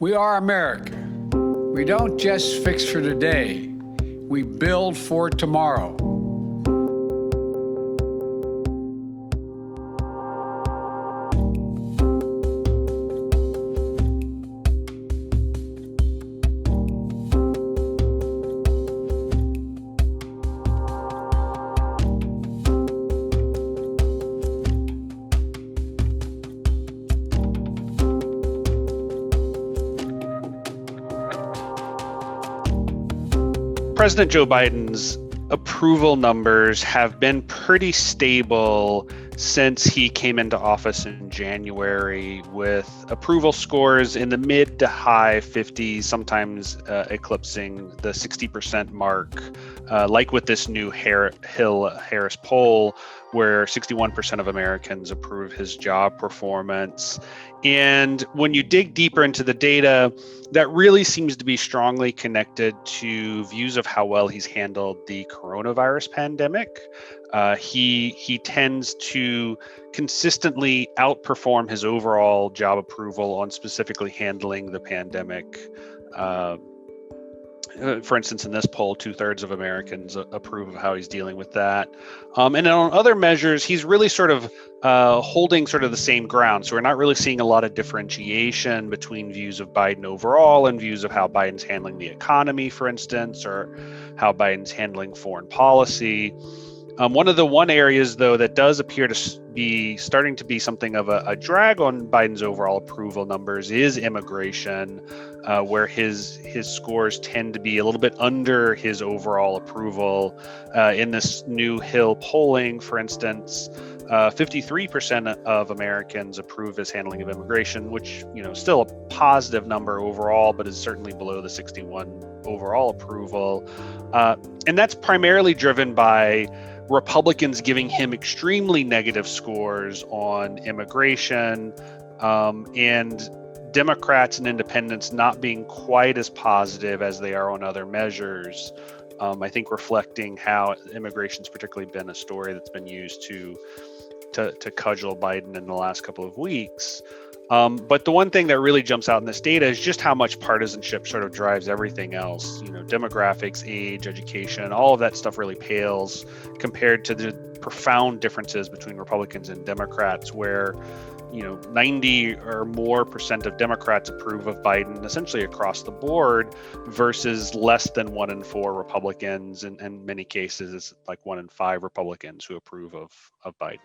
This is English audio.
We are America. We don't just fix for today. We build for tomorrow. President Joe Biden's approval numbers have been pretty stable since he came into office in January, with approval scores in the mid to high 50s, sometimes eclipsing the 60% mark, like with this new Hill-Harris poll, where 61% of Americans approve his job performance. And when you dig deeper into the data, that really seems to be strongly connected to views of how well he's handled the coronavirus pandemic. He tends to consistently outperform his overall job approval on specifically handling the pandemic. For instance, in this poll, 2/3 of Americans approve of how he's dealing with that. And on other measures, he's really sort of holding sort of the same ground. So we're not really seeing a lot of differentiation between views of Biden overall and views of how Biden's handling the economy, for instance, or how Biden's handling foreign policy. One of the areas, though, that does appear to be starting to be something of a drag on Biden's overall approval numbers is immigration, where his scores tend to be a little bit under his overall approval. In this new Hill polling, for instance, 53% of Americans approve his handling of immigration, which, still a positive number overall, but is certainly below the 61 overall approval. And that's primarily driven by Republicans giving him extremely negative scores on immigration, and Democrats and independents not being quite as positive as they are on other measures. I think reflecting how immigration's particularly been a story that's been used to cudgel Biden in the last couple of weeks. But the one thing that really jumps out in this data is just how much partisanship sort of drives everything else. Demographics, age, education, all of that stuff really pales compared to the profound differences between Republicans and Democrats, where 90 or more percent of Democrats approve of Biden essentially across the board, versus less than 1 in 4 Republicans, and in many cases it's like 1 in 5 Republicans who approve of Biden.